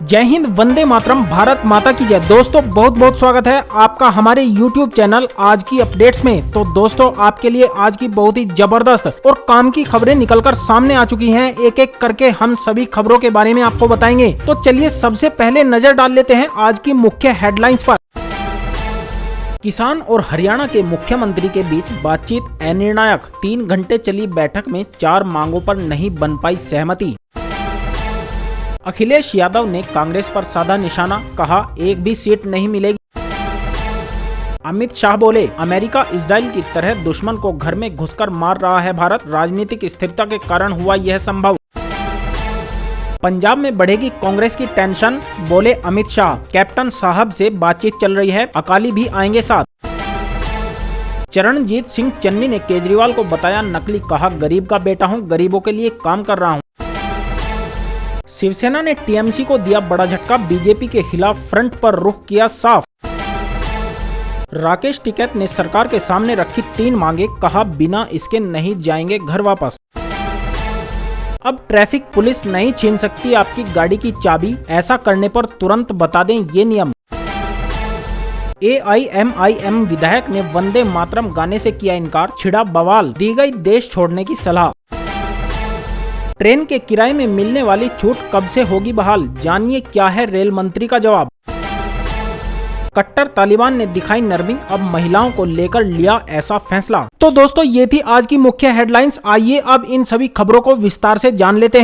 जय हिंद, वंदे मातरम, भारत माता की जय। दोस्तों बहुत बहुत स्वागत है आपका हमारे YouTube चैनल आज की अपडेट्स में। तो दोस्तों आपके लिए आज की बहुत ही जबरदस्त और काम की खबरें निकलकर सामने आ चुकी हैं। एक एक करके हम सभी खबरों के बारे में आपको बताएंगे। तो चलिए सबसे पहले नजर डाल लेते हैं आज की मुख्य हेडलाइंस पर। किसान और हरियाणा के मुख्यमंत्री के बीच बातचीत अनिर्णायक। 3 घंटे चली बैठक में 4 मांगों पर नहीं बन पाई सहमति। अखिलेश यादव ने कांग्रेस पर साधा निशाना, कहा एक भी सीट नहीं मिलेगी। अमित शाह बोले अमेरिका इजराइल की तरह दुश्मन को घर में घुसकर मार रहा है भारत, राजनीतिक स्थिरता के कारण हुआ यह संभव। पंजाब में बढ़ेगी कांग्रेस की टेंशन, बोले अमित शाह, कैप्टन साहब से बातचीत चल रही है, अकाली भी आएंगे साथ। चरणजीत सिंह चन्नी ने केजरीवाल को बताया नकली, कहा गरीब का बेटा हूं, गरीबों के लिए काम कर रहा हूं। शिवसेना ने टीएमसी को दिया बड़ा झटका, बीजेपी के खिलाफ फ्रंट पर रुख किया साफ। राकेश टिकैत ने सरकार के सामने रखी 3 मांगे, कहा बिना इसके नहीं जाएंगे घर वापस। अब ट्रैफिक पुलिस नहीं छीन सकती आपकी गाड़ी की चाबी, ऐसा करने पर तुरंत बता दें ये नियम। AIMIM विधायक ने वंदे मातरम गाने से किया इनकार, छिड़ा बवाल, दी गई देश छोड़ने की सलाह। ट्रेन के किराए में मिलने वाली छूट कब से होगी बहाल, जानिए क्या है रेल मंत्री का जवाब। कट्टर तालिबान ने दिखाई नरमी, अब महिलाओं को लेकर लिया ऐसा फैसला। तो दोस्तों ये थी आज की मुख्य हेडलाइंस। आइए अब इन सभी खबरों को विस्तार से जान लेते हैं।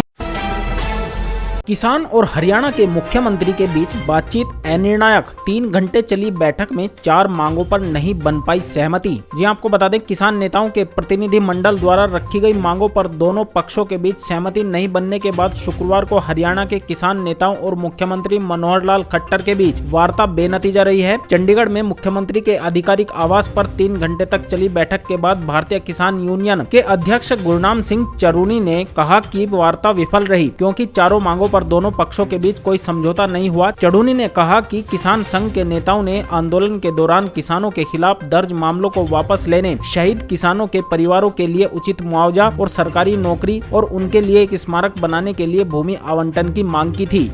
किसान और हरियाणा के मुख्यमंत्री के बीच बातचीत अनिर्णायक। 3 घंटे चली बैठक में 4 मांगों पर नहीं बन पाई सहमति। जी आपको बता दें किसान नेताओं के प्रतिनिधि मंडल द्वारा रखी गई मांगों पर दोनों पक्षों के बीच सहमति नहीं बनने के बाद शुक्रवार को हरियाणा के किसान नेताओं और मुख्यमंत्री मनोहर लाल खट्टर के बीच वार्ता बेनतीजा रही है। चंडीगढ़ में मुख्यमंत्री के आधिकारिक आवास पर 3 घंटे तक चली बैठक के बाद भारतीय किसान यूनियन के अध्यक्ष गुरनाम सिंह चरूनी ने कहा कि वार्ता विफल रही क्योंकि चारों मांगों पर दोनों पक्षों के बीच कोई समझौता नहीं हुआ। चरूनी ने कहा कि किसान संघ के नेताओं ने आंदोलन के दौरान किसानों के खिलाफ दर्ज मामलों को वापस लेने, शहीद किसानों के परिवारों के लिए उचित मुआवजा और सरकारी नौकरी और उनके लिए एक स्मारक बनाने के लिए भूमि आवंटन की मांग की थी।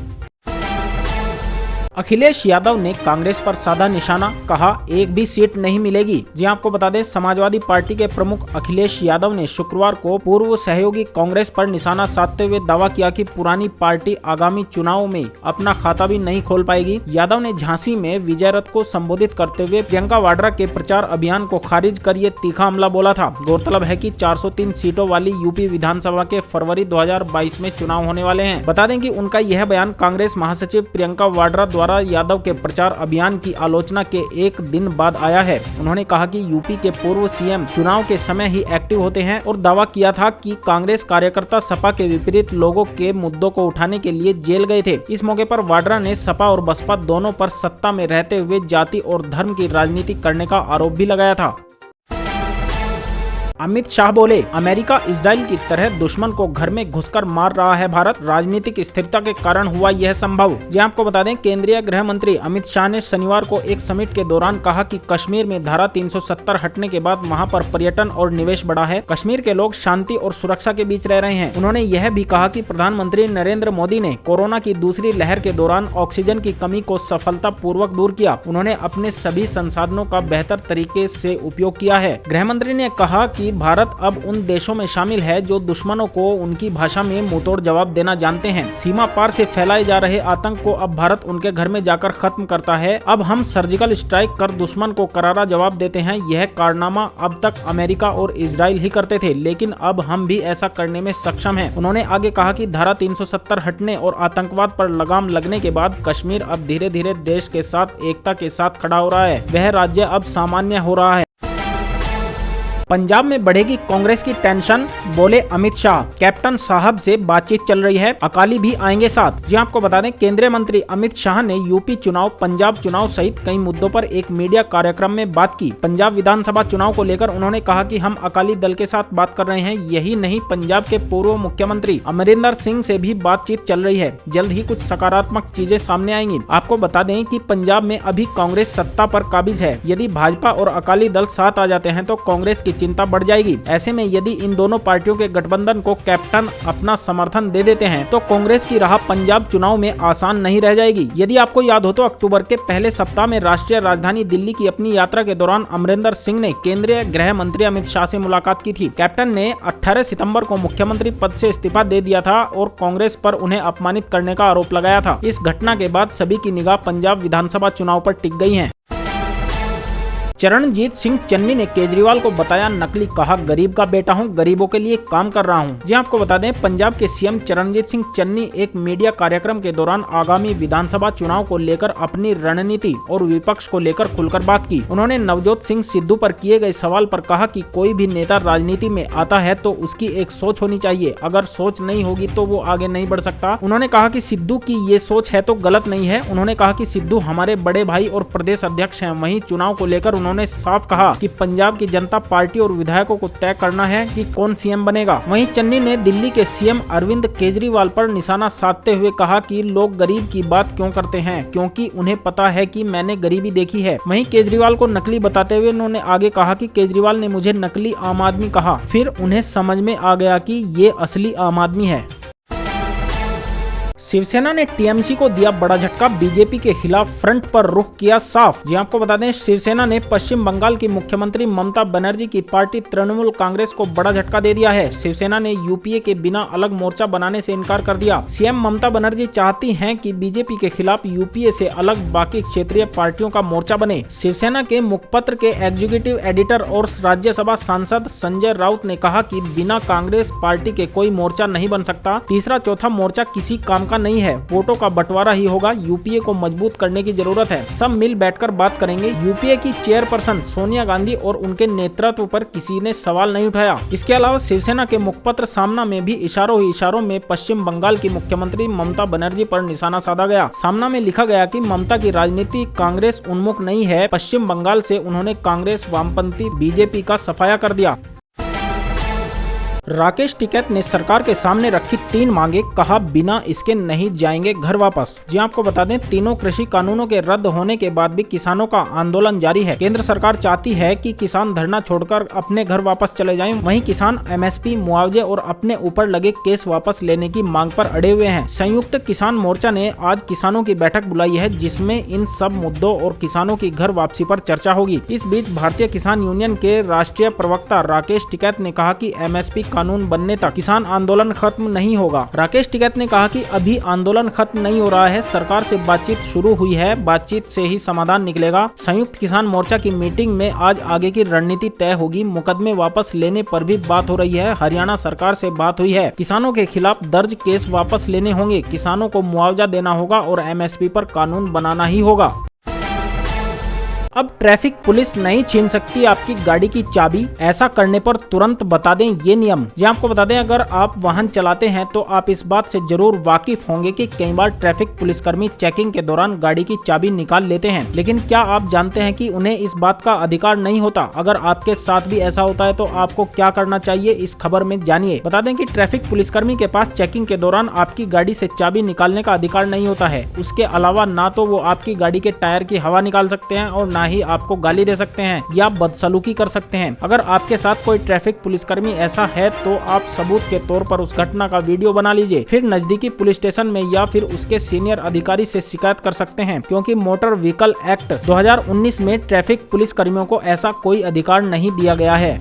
अखिलेश यादव ने कांग्रेस पर साधा निशाना, कहा एक भी सीट नहीं मिलेगी। जी आपको बता दें समाजवादी पार्टी के प्रमुख अखिलेश यादव ने शुक्रवार को पूर्व सहयोगी कांग्रेस पर निशाना साधते हुए दावा किया कि पुरानी पार्टी आगामी चुनावों में अपना खाता भी नहीं खोल पाएगी। यादव ने झांसी में विजय रथ को संबोधित करते हुए प्रियंका वाड्रा के प्रचार अभियान को खारिज कर ये तीखा हमला बोला था। गौरतलब है कि 403 सीटों वाली यूपी विधानसभा के फरवरी 2022 में चुनाव होने वाले हैं। बता दें कि उनका यह बयान कांग्रेस महासचिव प्रियंका वाड्रा द्वारा यादव के प्रचार अभियान की आलोचना के एक दिन बाद आया है। उन्होंने कहा कि यूपी के पूर्व सीएम चुनाव के समय ही एक्टिव होते हैं और दावा किया था कि कांग्रेस कार्यकर्ता सपा के विपरीत लोगों के मुद्दों को उठाने के लिए जेल गए थे। इस मौके पर वाड्रा ने सपा और बसपा दोनों पर सत्ता में रहते हुए जाति और धर्म की राजनीति करने का आरोप भी लगाया था। अमित शाह बोले अमेरिका इजराइल की तरह दुश्मन को घर में घुसकर मार रहा है भारत, राजनीतिक स्थिरता के कारण हुआ यह संभव। जी आपको बता दें केंद्रीय गृह मंत्री अमित शाह ने शनिवार को एक समिट के दौरान कहा कि कश्मीर में धारा 370 हटने के बाद वहां पर पर्यटन और निवेश बढ़ा है। कश्मीर के लोग शांति और सुरक्षा के बीच रह रहे हैं। उन्होंने यह भी कहा कि प्रधानमंत्री नरेंद्र मोदी ने कोरोना की दूसरी लहर के दौरान ऑक्सीजन की कमी को सफलता पूर्वक दूर किया। उन्होंने अपने सभी संसाधनों का बेहतर तरीके से उपयोग किया है। गृह मंत्री ने कहा कि भारत अब उन देशों में शामिल है जो दुश्मनों को उनकी भाषा में मुंहतोड़ जवाब देना जानते हैं। सीमा पार से फैलाए जा रहे आतंक को अब भारत उनके घर में जाकर खत्म करता है। अब हम सर्जिकल स्ट्राइक कर दुश्मन को करारा जवाब देते हैं। यह कारनामा अब तक अमेरिका और इजराइल ही करते थे, लेकिन अब हम भी ऐसा करने में सक्षम हैं। उन्होंने आगे कहा कि धारा 370 हटने और आतंकवाद पर लगाम लगने के बाद कश्मीर अब धीरे धीरे देश के साथ एकता के साथ खड़ा हो रहा है। वह राज्य अब सामान्य हो रहा है। पंजाब में बढ़ेगी कांग्रेस की टेंशन, बोले अमित शाह, कैप्टन साहब से बातचीत चल रही है, अकाली भी आएंगे साथ। जी आपको बता दें केंद्रीय मंत्री अमित शाह ने यूपी चुनाव, पंजाब चुनाव सहित कई मुद्दों पर एक मीडिया कार्यक्रम में बात की। पंजाब विधानसभा चुनाव को लेकर उन्होंने कहा कि हम अकाली दल के साथ बात कर रहे हैं। यही नहीं, पंजाब के पूर्व मुख्यमंत्री अमरिंदर सिंह से भी बातचीत चल रही है। जल्द ही कुछ सकारात्मक चीजें सामने आएंगी। आपको बता दें कि पंजाब में अभी कांग्रेस सत्ता पर काबिज है। यदि भाजपा और अकाली दल साथ आ जाते हैं तो कांग्रेस की चिंता बढ़ जाएगी। ऐसे में यदि इन दोनों पार्टियों के गठबंधन को कैप्टन अपना समर्थन दे देते हैं तो कांग्रेस की राह पंजाब चुनाव में आसान नहीं रह जाएगी। यदि आपको याद हो तो अक्टूबर के पहले सप्ताह में राष्ट्रीय राजधानी दिल्ली की अपनी यात्रा के दौरान अमरिंदर सिंह ने केंद्रीय गृह मंत्री अमित शाह से मुलाकात की थी। कैप्टन ने 18 सितंबर को मुख्यमंत्री पद से इस्तीफा दे दिया था और कांग्रेस पर उन्हें अपमानित करने का आरोप लगाया था। इस घटना के बाद सभी की निगाह पंजाब विधानसभा चुनाव पर टिक गई है। चरणजीत सिंह चन्नी ने केजरीवाल को बताया नकली, कहा गरीब का बेटा हूं, गरीबों के लिए काम कर रहा हूं। जी आपको बता दें, पंजाब के सीएम चरणजीत सिंह चन्नी एक मीडिया कार्यक्रम के दौरान आगामी विधानसभा चुनाव को लेकर अपनी रणनीति और विपक्ष को लेकर खुलकर बात की। उन्होंने नवजोत सिंह सिद्धू पर किए गए सवाल पर कहा कि कोई भी नेता राजनीति में आता है तो उसकी एक सोच होनी चाहिए, अगर सोच नहीं होगी तो वो आगे नहीं बढ़ सकता। उन्होंने कहा कि सिद्धू की ये सोच है तो गलत नहीं है। उन्होंने कहा कि सिद्धू हमारे बड़े भाई और प्रदेश अध्यक्ष हैं। वहीं चुनाव को लेकर उन्होंने साफ कहा कि पंजाब की जनता पार्टी और विधायकों को तय करना है कि कौन सीएम बनेगा। वहीं चन्नी ने दिल्ली के सीएम अरविंद केजरीवाल पर निशाना साधते हुए कहा कि लोग गरीब की बात क्यों करते हैं, क्योंकि उन्हें पता है कि मैंने गरीबी देखी है। वहीं केजरीवाल को नकली बताते हुए उन्होंने आगे कहा कि केजरीवाल ने मुझे नकली आम आदमी कहा, फिर उन्हें समझ में आ गया कि ये असली आम आदमी है। शिवसेना ने टीएमसी को दिया बड़ा झटका, बीजेपी के खिलाफ फ्रंट पर रुख किया साफ। जी आपको बता दें, शिवसेना ने पश्चिम बंगाल की मुख्यमंत्री ममता बनर्जी की पार्टी तृणमूल कांग्रेस को बड़ा झटका दे दिया है। शिवसेना ने यूपीए के बिना अलग मोर्चा बनाने से इनकार कर दिया। सीएम ममता बनर्जी चाहती हैं कि बीजेपी के खिलाफ यूपीए से अलग बाकी क्षेत्रीय पार्टियों का मोर्चा बने। शिवसेना के मुखपत्र के एग्जीक्यूटिव एडिटर और राज्यसभा सांसद संजय राउत ने कहा कि बिना कांग्रेस पार्टी के कोई मोर्चा नहीं बन सकता। तीसरा चौथा मोर्चा किसी काम का नहीं है, वोटों का बंटवारा ही होगा। यूपीए को मजबूत करने की जरूरत है, सब मिल बैठकर बात करेंगे। यूपीए की चेयरपर्सन सोनिया गांधी और उनके नेतृत्व पर किसी ने सवाल नहीं उठाया। इसके अलावा शिवसेना के मुखपत्र सामना में भी इशारों ही इशारों में पश्चिम बंगाल की मुख्यमंत्री ममता बनर्जी पर निशाना साधा गया। सामना में लिखा गया कि ममता की राजनीति कांग्रेस उन्मुख नहीं है। पश्चिम बंगाल से उन्होंने कांग्रेस, वामपंथी, बीजेपी का सफाया कर दिया। राकेश टिकैत ने सरकार के सामने रखी 3 मांगे, कहा बिना इसके नहीं जाएंगे घर वापस। जी आपको बता दें, तीनों कृषि कानूनों के रद्द होने के बाद भी किसानों का आंदोलन जारी है। केंद्र सरकार चाहती है कि किसान धरना छोड़कर अपने घर वापस चले जाएं। वहीं किसान एमएसपी, मुआवजे और अपने ऊपर लगे केस वापस लेने की मांग पर अड़े हुए हैं। संयुक्त किसान मोर्चा ने आज किसानों की बैठक बुलाई है, जिसमें इन सब मुद्दों और किसानों की घर वापसी पर चर्चा होगी। इस बीच भारतीय किसान यूनियन के राष्ट्रीय प्रवक्ता राकेश टिकैत ने कहा कि एमएसपी कानून बनने तक किसान आंदोलन खत्म नहीं होगा। राकेश टिकैत ने कहा कि अभी आंदोलन खत्म नहीं हो रहा है, सरकार से बातचीत शुरू हुई है, बातचीत से ही समाधान निकलेगा। संयुक्त किसान मोर्चा की मीटिंग में आज आगे की रणनीति तय होगी। मुकदमे वापस लेने पर भी बात हो रही है। हरियाणा सरकार से बात हुई है, किसानों के खिलाफ दर्ज केस वापस लेने होंगे, किसानों को मुआवजा देना होगा और एमएसपी पर कानून बनाना ही होगा। अब ट्रैफिक पुलिस नहीं छीन सकती आपकी गाड़ी की चाबी, ऐसा करने पर तुरंत बता दें ये नियम। जी आपको बता दें, अगर आप वाहन चलाते हैं तो आप इस बात से जरूर वाकिफ होंगे कि कई बार ट्रैफिक पुलिसकर्मी चेकिंग के दौरान गाड़ी की चाबी निकाल लेते हैं, लेकिन क्या आप जानते हैं कि उन्हें इस बात का अधिकार नहीं होता। अगर आपके साथ भी ऐसा होता है तो आपको क्या करना चाहिए, इस खबर में जानिए। बता दें कि ट्रैफिक पुलिसकर्मी के पास चेकिंग के दौरान आपकी गाड़ी से चाबी निकालने का अधिकार नहीं होता है। उसके अलावा ना तो वो आपकी गाड़ी के टायर की हवा निकाल सकते हैं और ना ही आपको गाली दे सकते हैं या बदसलूकी कर सकते हैं। अगर आपके साथ कोई ट्रैफिक पुलिसकर्मी ऐसा है तो आप सबूत के तौर पर उस घटना का वीडियो बना लीजिए, फिर नजदीकी पुलिस स्टेशन में या फिर उसके सीनियर अधिकारी से शिकायत कर सकते हैं, क्योंकि मोटर व्हीकल एक्ट 2019 में ट्रैफिक पुलिसकर्मियों को ऐसा कोई अधिकार नहीं दिया गया है।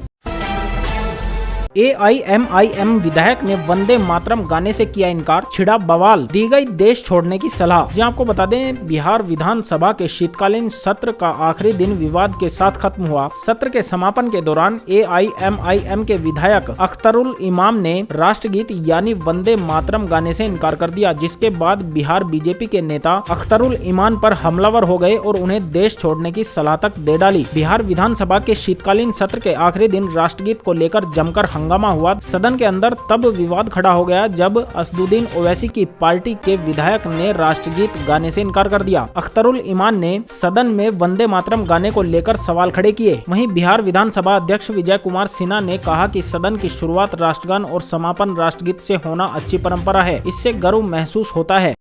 AIMIM विधायक ने वंदे मातरम गाने से किया इनकार, छिड़ा बवाल, दी गई देश छोड़ने की सलाह। जी आपको बता दें, बिहार विधानसभा के शीतकालीन सत्र का आखिरी दिन विवाद के साथ खत्म हुआ। सत्र के समापन के दौरान AIMIM के विधायक अख्तरुल इमाम ने राष्ट्रगीत यानी वंदे मातरम गाने से इनकार कर दिया, जिसके बाद बिहार बीजेपी के नेता अख्तरुल इमाम पर हमलावर हो गए और उन्हें देश छोड़ने की सलाह तक दे डाली। बिहार विधानसभा के शीतकालीन सत्र के आखिरी दिन राष्ट्रगीत को लेकर जमकर हंगामा हुआ। सदन के अंदर तब विवाद खड़ा हो गया जब असदुद्दीन ओवैसी की पार्टी के विधायक ने राष्ट्रगीत गाने से इनकार कर दिया। अख्तरुल इमान ने सदन में वंदे मातरम गाने को लेकर सवाल खड़े किए। वहीं बिहार विधानसभा अध्यक्ष विजय कुमार सिन्हा ने कहा कि सदन की शुरुआत राष्ट्रगान और समापन राष्ट्रगीत से होना अच्छी परंपरा है, इससे गर्व महसूस होता है।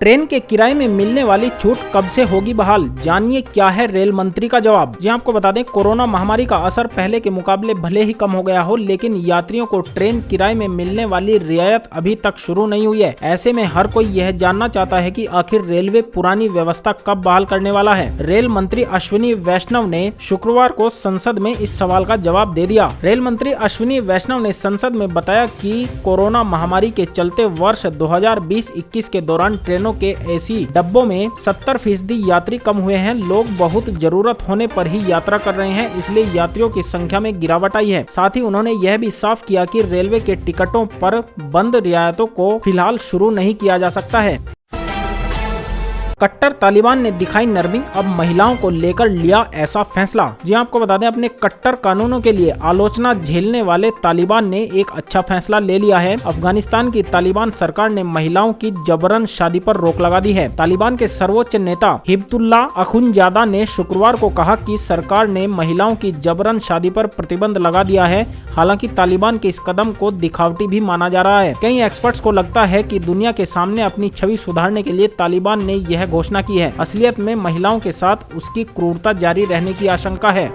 ट्रेन के किराए में मिलने वाली छूट कब से होगी बहाल, जानिए क्या है रेल मंत्री का जवाब। जी आपको बता दें, कोरोना महामारी का असर पहले के मुकाबले भले ही कम हो गया हो, लेकिन यात्रियों को ट्रेन किराए में मिलने वाली रियायत अभी तक शुरू नहीं हुई है। ऐसे में हर कोई यह जानना चाहता है कि आखिर रेलवे पुरानी व्यवस्था कब बहाल करने वाला है। रेल मंत्री अश्विनी वैष्णव ने शुक्रवार को संसद में इस सवाल का जवाब दे दिया। रेल मंत्री अश्विनी वैष्णव ने संसद में बताया कि कोरोना महामारी के चलते वर्ष 2020-21 के दौरान ट्रेनों के एसी डब्बों में 70% यात्री कम हुए हैं। लोग बहुत जरूरत होने पर ही यात्रा कर रहे हैं, इसलिए यात्रियों की संख्या में गिरावट आई है। साथ ही उन्होंने यह भी साफ किया कि रेलवे के टिकटों पर बंद रियायतों को फिलहाल शुरू नहीं किया जा सकता है। कट्टर तालिबान ने दिखाई नरमी, अब महिलाओं को लेकर लिया ऐसा फैसला। जी आपको बता दें, अपने कट्टर कानूनों के लिए आलोचना झेलने वाले तालिबान ने एक अच्छा फैसला ले लिया है। अफगानिस्तान की तालिबान सरकार ने महिलाओं की जबरन शादी पर रोक लगा दी है। तालिबान के सर्वोच्च नेता हिब्तुल्लाह अखुनजादा ने शुक्रवार को कहा कि सरकार ने महिलाओं की जबरन शादी पर प्रतिबंध लगा दिया है। हालांकि तालिबान के इस कदम को दिखावटी भी माना जा रहा है। कई एक्सपर्ट्स को लगता है कि दुनिया के सामने अपनी छवि सुधारने के लिए तालिबान ने यह घोषणा की है। असलियत में महिलाओं के साथ उसकी क्रूरता जारी रहने की आशंका है।